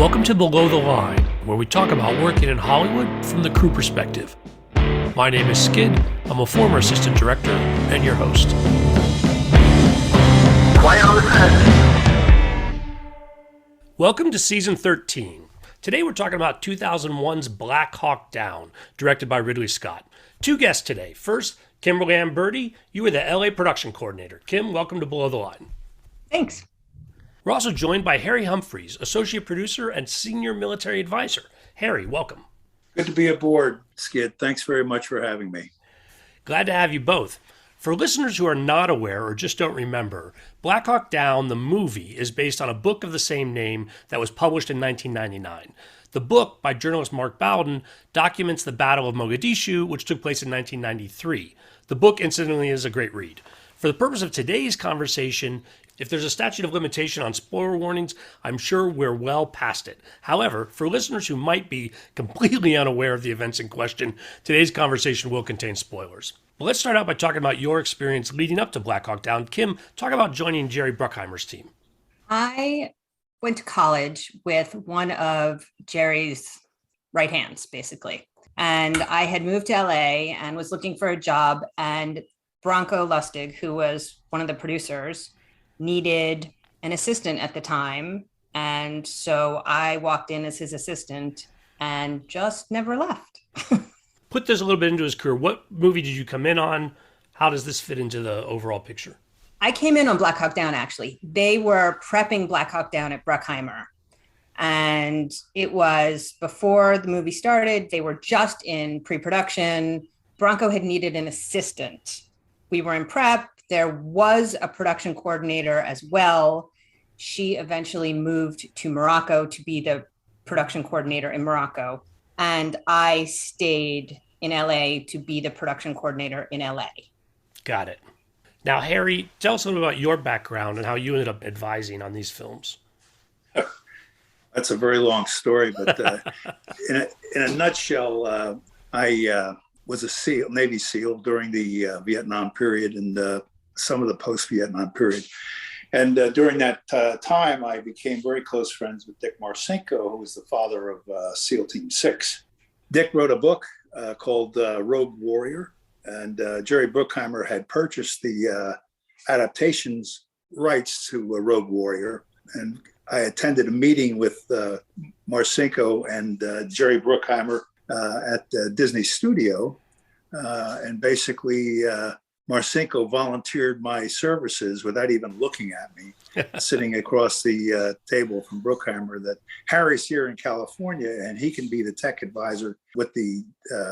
Welcome to Below the Line, where we talk about working in Hollywood from the crew perspective. My name is Skid. I'm a former assistant director and your host. Quiet on the set. Welcome to Season 13. Today we're talking about 2001's Black Hawk Down, directed by Ridley Scott. Two guests today. First, Kimberley and Berdy. You are the LA production coordinator. Kim, welcome to Below the Line. Thanks. We're also joined by Harry Humpries, associate producer and senior military advisor. Harry, welcome. Good to be aboard, Skid. Thanks very much for having me. Glad to have you both. For listeners who are not aware or just don't remember, Black Hawk Down, the movie, is based on a book of the same name that was published in 1999. The book, by journalist Mark Bowden, documents the Battle of Mogadishu, which took place in 1993. The book, incidentally, is a great read. For the purpose of today's conversation, if there's a statute of limitation on spoiler warnings, I'm sure we're well past it. However, for listeners who might be completely unaware of the events in question, today's conversation will contain spoilers. But let's start out by talking about your experience leading up to Black Hawk Down. Kim, talk about joining Jerry Bruckheimer's team. I went to college with one of Jerry's right hands, basically. And I had moved to LA and was looking for a job. And Branko Lustig, who was one of the producers, needed an assistant at the time. And so I walked in as his assistant and just never left. Put this a little bit into his career. What movie did you come in on? How does this fit into the overall picture? I came in on Black Hawk Down, actually. They were prepping Black Hawk Down at Bruckheimer. And it was before the movie started. They were just in pre-production. Branko had needed an assistant. We were in prep. There was a production coordinator as well. She eventually moved to Morocco to be the production coordinator in Morocco. And I stayed in LA to be the production coordinator in LA. Got it. Now, Harry, tell us a little about your background and how you ended up advising on these films. That's a very long story, but in a nutshell, I was a Navy SEAL during the Vietnam period and some of the post-Vietnam period. And during that time, I became very close friends with Dick Marcinko, who was the father of SEAL Team 6. Dick wrote a book called Rogue Warrior, and Jerry Bruckheimer had purchased the adaptations rights to Rogue Warrior. And I attended a meeting with Marcinko and Jerry Bruckheimer at Disney Studio. And basically, Marcinko volunteered my services without even looking at me, sitting across the table from Bruckheimer, that Harry's here in California and he can be the tech advisor with the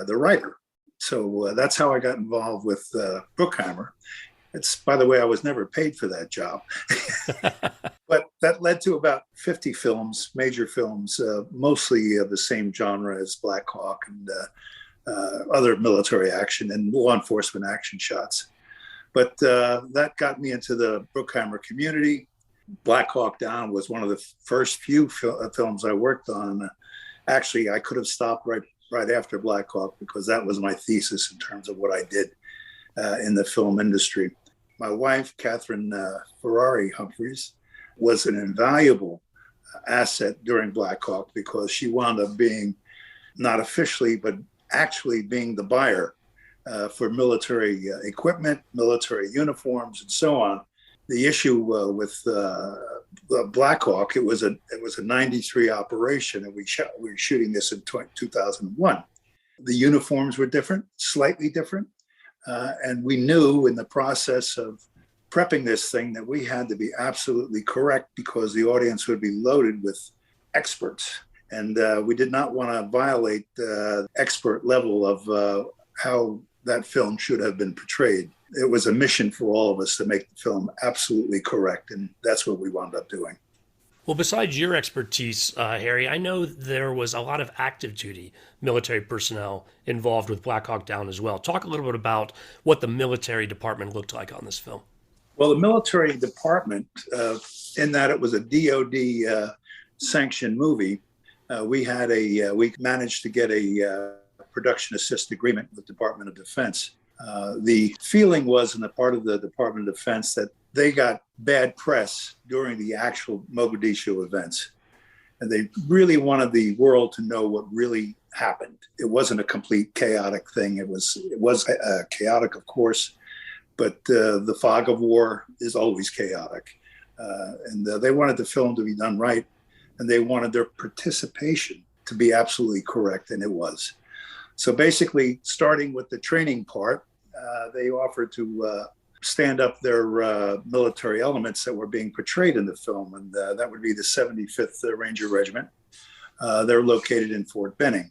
writer. So that's how I got involved with Bruckheimer. It's, by the way, I was never paid for that job. But that led to about 50 films, major films, mostly of the same genre as Black Hawk and other military action and law enforcement action shots. But that got me into the Bruckheimer community. Black Hawk Down was one of the first few films I worked on. Actually, I could have stopped right after Black Hawk because that was my thesis in terms of what I did in the film industry. My wife, Catherine Ferrari Humpries, was an invaluable asset during Black Hawk because she wound up being, not officially, but actually being the buyer for military equipment, military uniforms, and so on. The issue with Black Hawk, it was a 93 operation, and we were shooting this in 2001. The uniforms were different, slightly different, and we knew in the process of prepping this thing that we had to be absolutely correct because the audience would be loaded with experts. And we did not want to violate the expert level of how that film should have been portrayed. It was a mission for all of us to make the film absolutely correct, and that's what we wound up doing. Well, besides your expertise, Harry, I know there was a lot of active duty military personnel involved with Black Hawk Down as well. Talk a little bit about what the military department looked like on this film. Well, the military department, in that it was a DOD sanctioned movie, we managed to get a production assist agreement with the Department of Defense. The feeling was on the part of the Department of Defense that they got bad press during the actual Mogadishu events. And they really wanted the world to know what really happened. It wasn't a complete chaotic thing. It was chaotic, of course, but the fog of war is always chaotic. And they wanted the film to be done right, and they wanted their participation to be absolutely correct, and it was. So basically, starting with the training part, they offered to stand up their military elements that were being portrayed in the film, and that would be the 75th Ranger Regiment. They're located in Fort Benning.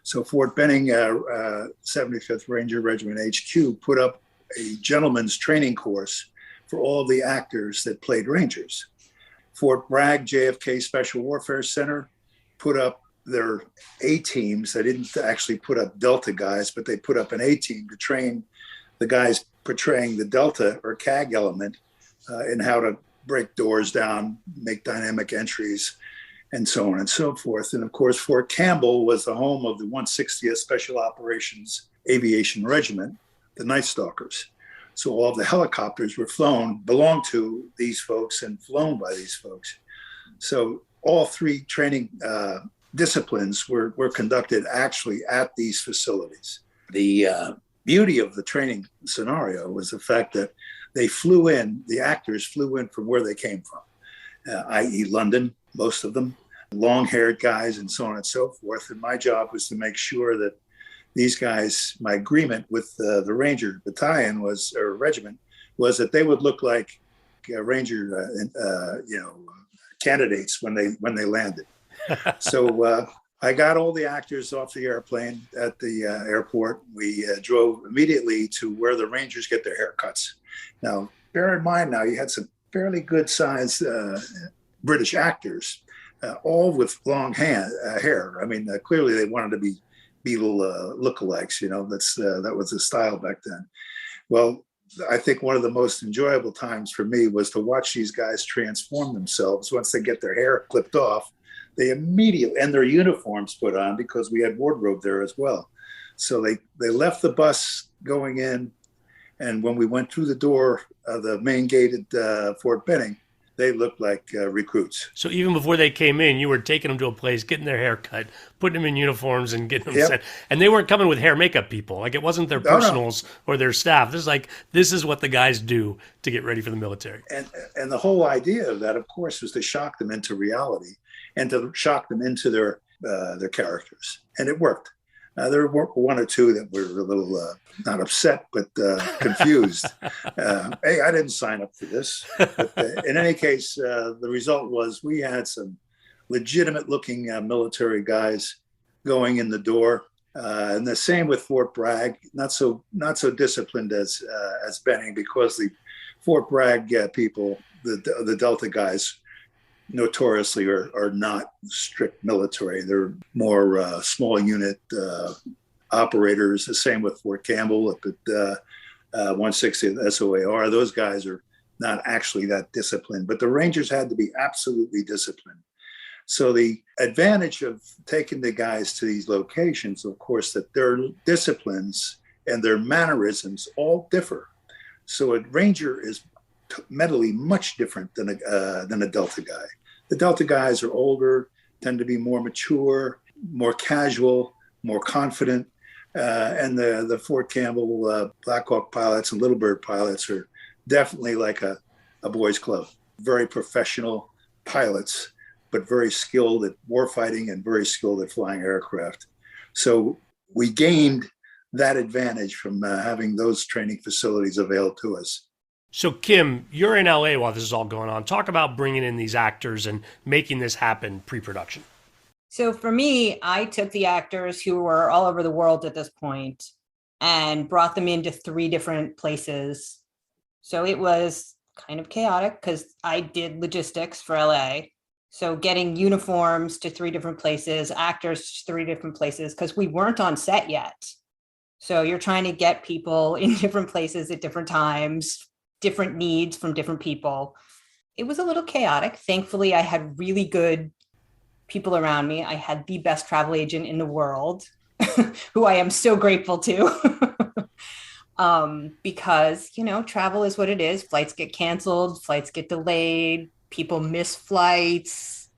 So Fort Benning, 75th Ranger Regiment HQ, put up a gentleman's training course for all the actors that played Rangers. Fort Bragg JFK Special Warfare Center put up their A-teams. They didn't actually put up Delta guys, but they put up an A-team to train the guys portraying the Delta or CAG element in how to break doors down, make dynamic entries, and so on and so forth. And of course, Fort Campbell was the home of the 160th Special Operations Aviation Regiment, the Night Stalkers. So all of the helicopters were belonged to these folks and flown by these folks. So all three training disciplines were conducted actually at these facilities. The beauty of the training scenario was the fact that the actors flew in from where they came from, i.e. London, most of them, long-haired guys and so on and so forth. And my job was to make sure that these guys, my agreement with the Ranger battalion or regiment was that they would look like Ranger, candidates when they landed. So I got all the actors off the airplane at the airport. We drove immediately to where the Rangers get their haircuts. Now, bear in mind now, you had some fairly good-sized British actors, all with long hair. I mean, clearly they wanted to be Beatle lookalikes. That was the style back then. Well, I think one of the most enjoyable times for me was to watch these guys transform themselves. Once they get their hair clipped off, they immediately, and their uniforms put on, because we had wardrobe there as well. So they left the bus going in, and when we went through the door of the main gate at Fort Benning, they looked like recruits. So even before they came in, you were taking them to a place, getting their hair cut, putting them in uniforms and getting them set. And they weren't coming with hair makeup people. Like, it wasn't their personals or their staff. This is what the guys do to get ready for the military. And the whole idea of that, of course, was to shock them into reality and to shock them into their characters. And it worked. There were one or two that were a little, not upset, but confused. Hey, I didn't sign up for this. But in any case, the result was we had some legitimate looking military guys going in the door. And the same with Fort Bragg, not so disciplined as Benning, because the Fort Bragg people, the Delta guys, notoriously are not strict military. They're more small unit operators. The same with Fort Campbell up at 160th SOAR. Those guys are not actually that disciplined, but the Rangers had to be absolutely disciplined. So the advantage of taking the guys to these locations, of course, that their disciplines and their mannerisms all differ. So a Ranger is mentally much different than a Delta guy. The Delta guys are older, tend to be more mature, more casual, more confident. And the Fort Campbell Black Hawk pilots and Little Bird pilots are definitely like a boys' club. Very professional pilots, but very skilled at warfighting and very skilled at flying aircraft. So we gained that advantage from having those training facilities available to us. So, Kim, you're in LA while this is all going on. Talk about bringing in these actors and making this happen pre-production. So for me, I took the actors who were all over the world at this point and brought them into 3 different places. So it was kind of chaotic because I did logistics for LA. So getting uniforms to 3 different places, actors to 3 different places, because we weren't on set yet. So you're trying to get people in different places at different times, different needs from different people. It was a little chaotic. Thankfully, I had really good people around me. I had the best travel agent in the world, who I am so grateful to. Because, travel is what it is. Flights get canceled, flights get delayed, people miss flights.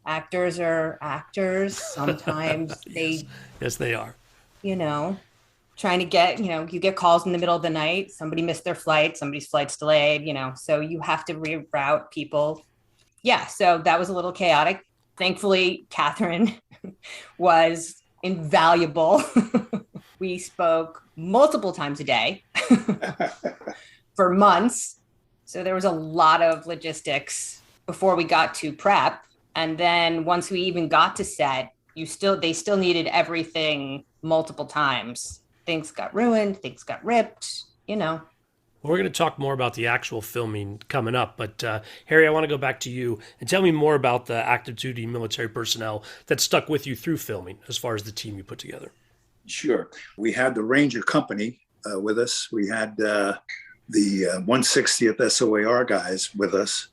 actors are actors. Sometimes Yes. Yes, they are. you know, trying to get, you get calls in the middle of the night, somebody missed their flight, somebody's flight's delayed, so you have to reroute people. Yeah, so that was a little chaotic. Thankfully, Catherine was invaluable. We spoke multiple times a day for months. So there was a lot of logistics before we got to prep. And then once we even got to set, they still needed everything multiple times. Things got ruined, things got ripped. Well, we're going to talk more about the actual filming coming up, but Harry, I want to go back to you and tell me more about the active duty military personnel that stuck with you through filming, as far as the team you put together. Sure. We had the Ranger Company with us. We had the 160th SOAR guys with us,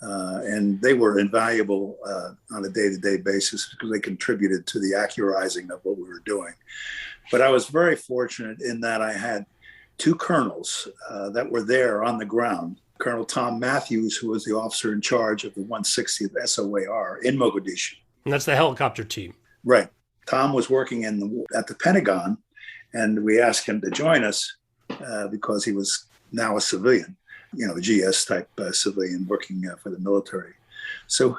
and they were invaluable on a day-to-day basis because they contributed to the accurizing of what we were doing. But I was very fortunate in that I had two colonels that were there on the ground. Colonel Tom Matthews, who was the officer in charge of the 160th SOAR in Mogadishu. And that's the helicopter team. Right. Tom was working at the Pentagon, and we asked him to join us because he was now a civilian, a GS type civilian working for the military. So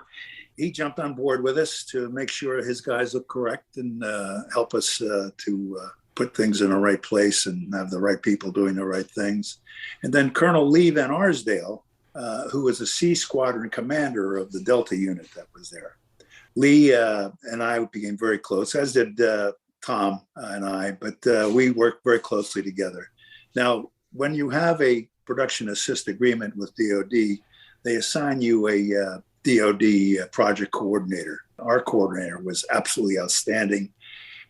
he jumped on board with us to make sure his guys look correct and help us to put things in the right place and have the right people doing the right things. And then Colonel Lee Van Arsdale, who was a C Squadron commander of the Delta unit that was there. Lee and I became very close, as did Tom and I, but we worked very closely together. Now, when you have a production assist agreement with DOD, they assign you a DOD project coordinator. Our coordinator was absolutely outstanding,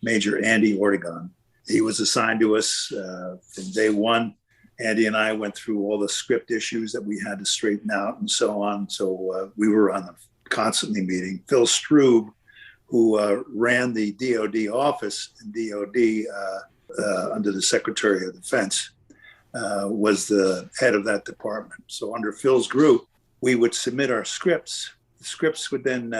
Major Andy Ortegon. He was assigned to us from day one. Andy and I went through all the script issues that we had to straighten out and so on. So we were on the constantly meeting. Phil Strube, who ran the DOD office in DOD under the Secretary of Defense, was the head of that department. So under Phil's group, we would submit our scripts. The scripts would then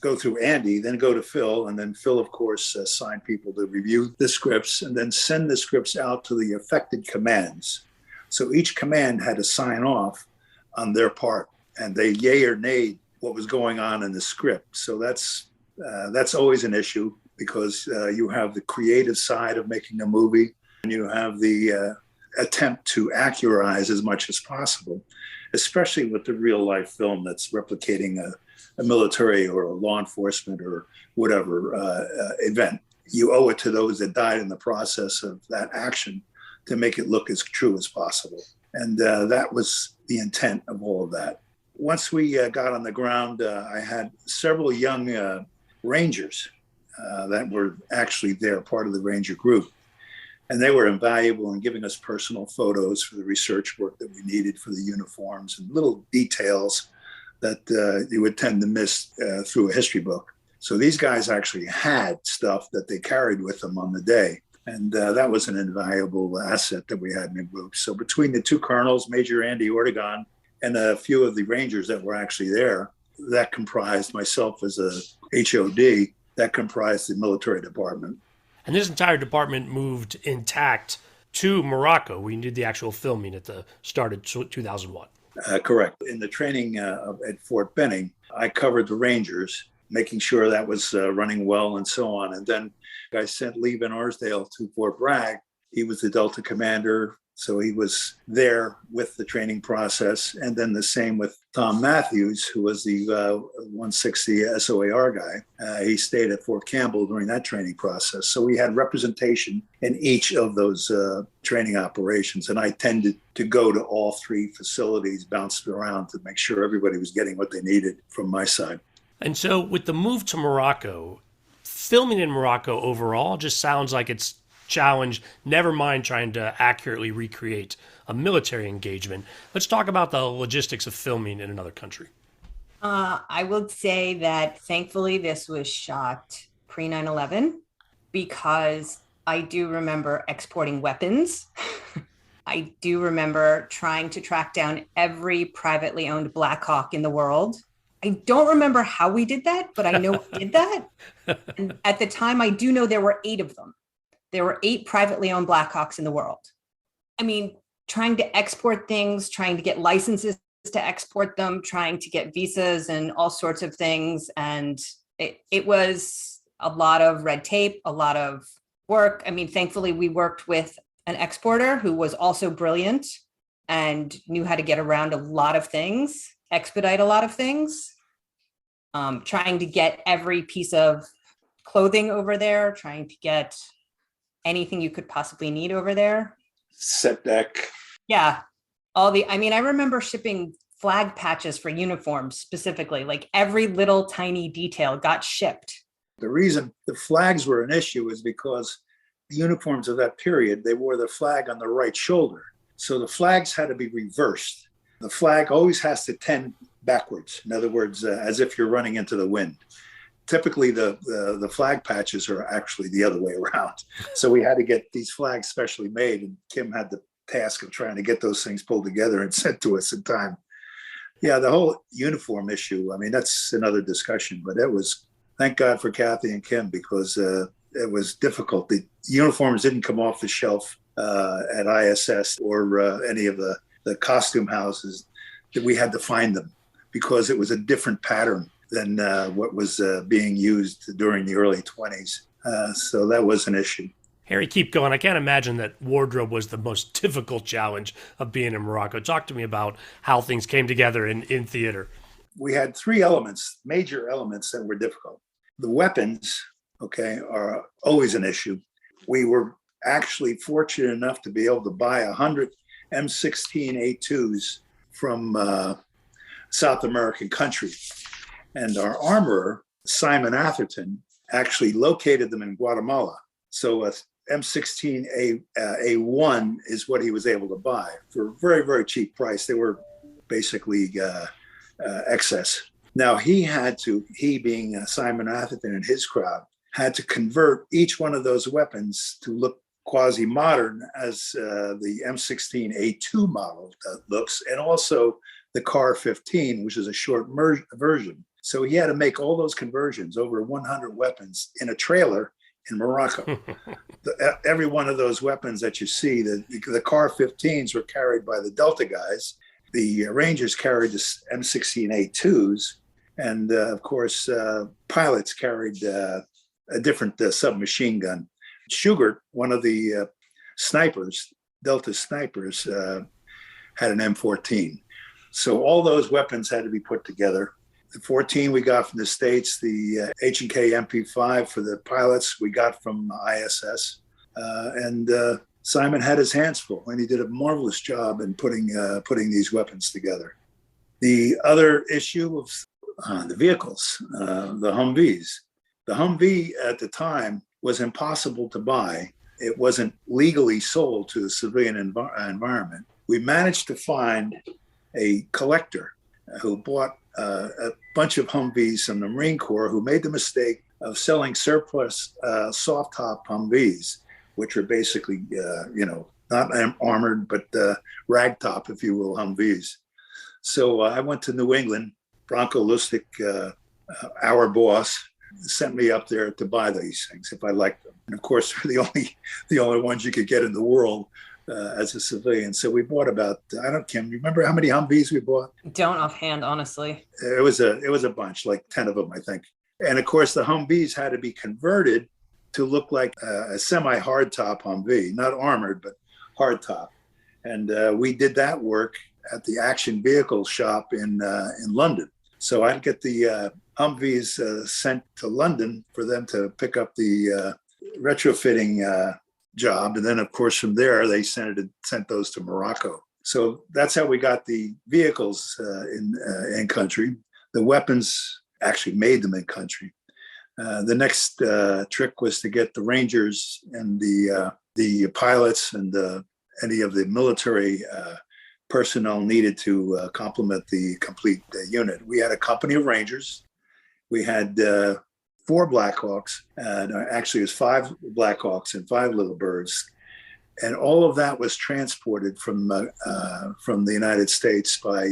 go through Andy, then go to Phil, and then Phil, of course, assigned people to review the scripts and then send the scripts out to the affected commands. So each command had to sign off on their part, and they yay or nay what was going on in the script. So that's always an issue because you have the creative side of making a movie, and you have the attempt to accurize as much as possible, especially with the real life film that's replicating a military or a law enforcement or whatever event. You owe it to those that died in the process of that action to make it look as true as possible. And that was the intent of all of that. Once we got on the ground, I had several young Rangers that were actually there, part of the Ranger group. And they were invaluable in giving us personal photos for the research work that we needed for the uniforms and little details that you would tend to miss through a history book. So these guys actually had stuff that they carried with them on the day. And that was an invaluable asset that we had in the group. So between the two colonels, Major Andy Ortegon, and a few of the Rangers that were actually there, that comprised myself as a HOD, that comprised the military department. And this entire department moved intact to Morocco. We did the actual filming at the start of 2001. Correct. In the training at Fort Benning, I covered the Rangers, making sure that was running well and so on. And then I sent Lee Van Arsdale to Fort Bragg. He was the Delta commander, so he was there with the training process. And then the same with Tom Matthews, who was the 160 SOAR guy. He stayed at Fort Campbell during that training process. So we had representation in each of those training operations. And I tended to go to all three facilities, bounced around to make sure everybody was getting what they needed from my side. And so with the move to Morocco, filming in Morocco overall just sounds like it's challenge, never mind trying to accurately recreate a military engagement. Let's talk about the logistics of filming in another country. I would say that thankfully this was shot pre 9/11 because I do remember exporting weapons. I do remember trying to track down every privately owned Black Hawk in the world I don't remember how we did that, but I know we did that. And at the time, I do know there were 8 of them. There were 8 privately owned Blackhawks in the world. I mean, trying to export things, trying to get licenses to export them, trying to get visas and all sorts of things. And it was a lot of red tape, a lot of work. I mean, thankfully, we worked with an exporter who was also brilliant and knew how to get around a lot of things, expedite a lot of things. Trying to get every piece of clothing over there, trying to get anything you could possibly need over there. Set deck. Yeah. I remember shipping flag patches for uniforms specifically, like every little tiny detail got shipped. The reason the flags were an issue is because the uniforms of that period, they wore the flag on the right shoulder. So the flags had to be reversed. The flag always has to tend backwards. In other words, as if you're running into the wind. Typically, the flag patches are actually the other way around. So we had to get these flags specially made, and Kim had the task of trying to get those things pulled together and sent to us in time. Yeah, the whole uniform issue, I mean, that's another discussion, but it was, thank God for Kathy and Kim, because it was difficult. The uniforms didn't come off the shelf at ISS or any of the costume houses. That we had to find them because it was a different pattern than what was being used during the early 20s. So that was an issue. Harry, keep going. I can't imagine that wardrobe was the most difficult challenge of being in Morocco. Talk to me about how things came together in theater. We had 3 elements, major elements that were difficult. The weapons, okay, are always an issue. We were actually fortunate enough to be able to buy 100 M16A2s from South American country. And our armorer, Simon Atherton, actually located them in Guatemala. So a M16A1 is what he was able to buy for a very, very cheap price. They were basically excess. Now he being Simon Atherton and his crowd, had to convert each one of those weapons to look quasi-modern as the M16A2 model looks, and also the CAR 15, which is a short version. So he had to make all those conversions, over 100 weapons, in a trailer in Morocco. Every one of those weapons that you see, the CAR 15s were carried by the Delta guys. The Rangers carried the M16A2s. And of course, pilots carried a different submachine gun. Shugart, one of the snipers, Delta snipers, had an M14. So all those weapons had to be put together. The 14 we got from the States, the H&K MP5 for the pilots we got from ISS. And Simon had his hands full, and he did a marvelous job in putting these weapons together. The other issue was the vehicles, the Humvees. The Humvee at the time was impossible to buy. It wasn't legally sold to the civilian environment. We managed to find a collector who bought a bunch of Humvees from the Marine Corps, who made the mistake of selling surplus soft top Humvees, which are basically, not armored, but rag top, if you will, Humvees. So I went to New England. Bronco Lustig, our boss, sent me up there to buy these things if I liked them. And of course, they're the only ones you could get in the world as a civilian. So we bought about, Kim, you remember how many Humvees we bought? Don't offhand, honestly. It was a bunch, like 10 of them, I think. And of course, the Humvees had to be converted to look like a semi-hardtop Humvee, not armored, but hardtop. And we did that work at the Action Vehicle Shop in London. So I'd get the Humvees sent to London for them to pick up the retrofitting job. And then, of course, from there, they sent those to Morocco. So that's how we got the vehicles in country. The weapons actually made them in country. The next trick was to get the Rangers and the pilots and any of the military personnel needed to complement the complete unit. We had a company of Rangers. We had 4 Blackhawks. Actually, it was 5 Blackhawks and 5 Little Birds. And all of that was transported from the United States by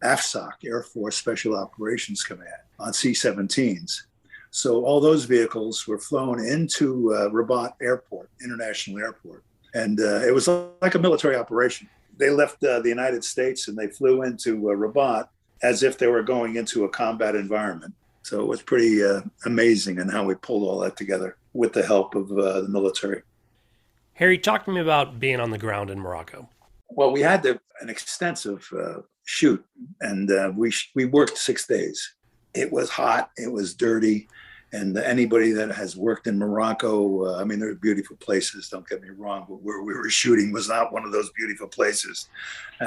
AFSOC, Air Force Special Operations Command, on C-17s. So all those vehicles were flown into Rabat Airport, International Airport. And it was like a military operation. They left the United States and they flew into Rabat as if they were going into a combat environment. So it was pretty amazing in how we pulled all that together with the help of the military. Harry, talk to me about being on the ground in Morocco. Well, we had an extensive shoot, and we worked 6 days. It was hot, it was dirty, and anybody that has worked in Morocco, I mean, they're beautiful places, don't get me wrong, but where we were shooting was not one of those beautiful places.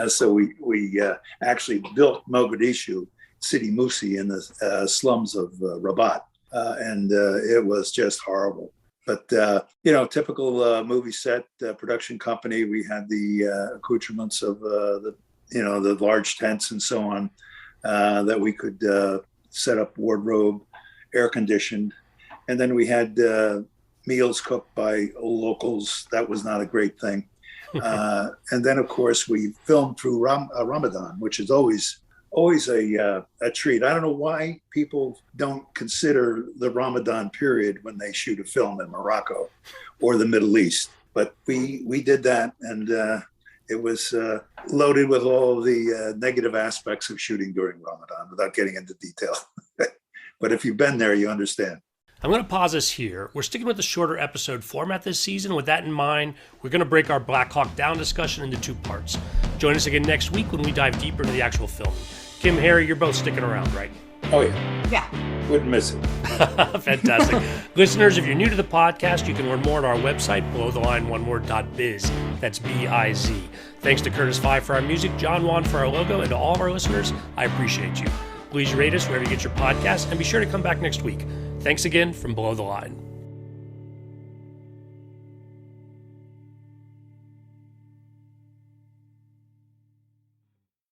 So we actually built Mogadishu, City Musi, in the slums of Rabat, and it was just horrible. But, typical movie set production company, we had the accoutrements of the large tents and so on, that we could set up wardrobe, air conditioned. And then we had meals cooked by locals. That was not a great thing. And then, of course, we filmed through Ramadan, which is always a treat. I don't know why people don't consider the Ramadan period when they shoot a film in Morocco or the Middle East. But we did that, and it was loaded with all the negative aspects of shooting during Ramadan without getting into detail. But if you've been there, you understand. I'm going to pause us here. We're sticking with the shorter episode format this season. With that in mind, we're going to break our Black Hawk Down discussion into 2 parts. Join us again next week when we dive deeper into the actual film. Kim, Harry, you're both sticking around, right? Oh, yeah. Yeah. Wouldn't miss it. Fantastic. Listeners, if you're new to the podcast, you can learn more on our website, belowtheline.biz. That's B-I-Z. Thanks to Curtis Five for our music, John Wan for our logo, and to all of our listeners, I appreciate you. Please rate us wherever you get your podcasts, and be sure to come back next week. Thanks again from Below the Line.